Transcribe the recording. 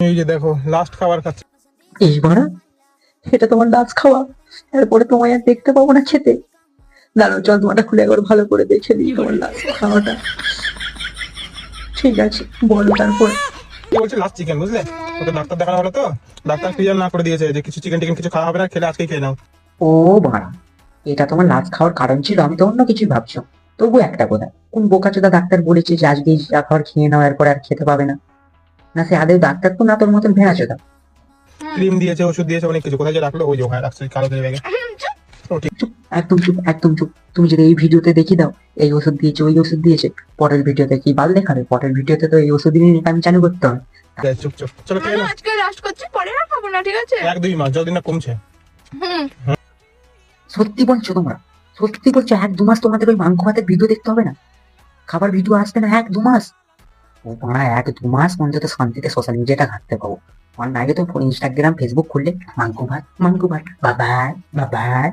এই যে দেখো লাস্ট খাবার খাচ্ছে। এই বাড়া, এটা তোমার লাঞ্চ খাওয়া? এরপরে তোমায় আর দেখতে পাবো না খেতে। দাঁড়াও, চল তোমারটা খুলে একবার ভালো করে দেখে দিই তোমার লাঞ্চ খাওয়াটা। ঠিক আছে, বলো তারপর। কি বলছে লাস্ট চিকেন, বুঝলে? ওকে ডাক্তার দেখানো হলো তো, ডাক্তার ক্লিয়ার না করে দিয়েছে যে কিছু চিকেন টিকেন কিছু খাওয়া হবে না, খেলে আজকেই খেয়ে নাও। ও বাড়া, এটা তোমার লাঞ্চ খাওয়ার কারণ ছিল? আমি তো অন্য কিছুই ভাবছো। তবু একটা কথা, কোন বোকাচোদা ডাক্তার বলেছে যে আজকে এই যা খাবার খেয়ে নাও, এরপর আর খেতে পাবে না? না সে আদেও ডাক্তার তো না, তোর মতন ভেড়াচোদা। ক্রিম দিয়েছে, ওষুধ দিয়েছে, অনেক কিছু। কোথায় যে রাখলো? ওই যে ওখানে রাখছে কালো ব্যাগে। চুপ, একদম চুপ, একদম চুপ। তুমি যদি এই ভিডিওতে দেখি দাও এই ওষুধ দিয়েছে ওই ওষুধ দিয়েছে, পরের ভিডিওতে কি বাল দেখাবে? পরের ভিডিওতে তো এই ওষুধই আমি চালু করতে হবে। চুপ চুপ, চলো খেয়ে নাও। আজকে লাস্ট করছি, পরে আর খাবো না, ঠিক আছে? 1-2 মাস যতদিন না কমছে। হুম। সত্যি বলছো তোমরা? সত্যি বলছো 1-2 মাস তোমাদের ওই মাংস ভাতের ভিডিও দেখতে হবে না? খাবার ভিডিও আসবে না 1-2 মাস? ও তোমরা 1-2 মাস অন্তত শান্তিতে সোশ্যাল মিডিয়াটা ঘাঁটতে পাবো। আমার আগে তো ইনস্টাগ্রাম ফেসবুক খুললে মাংস ভাত, বাবাই বাবাই।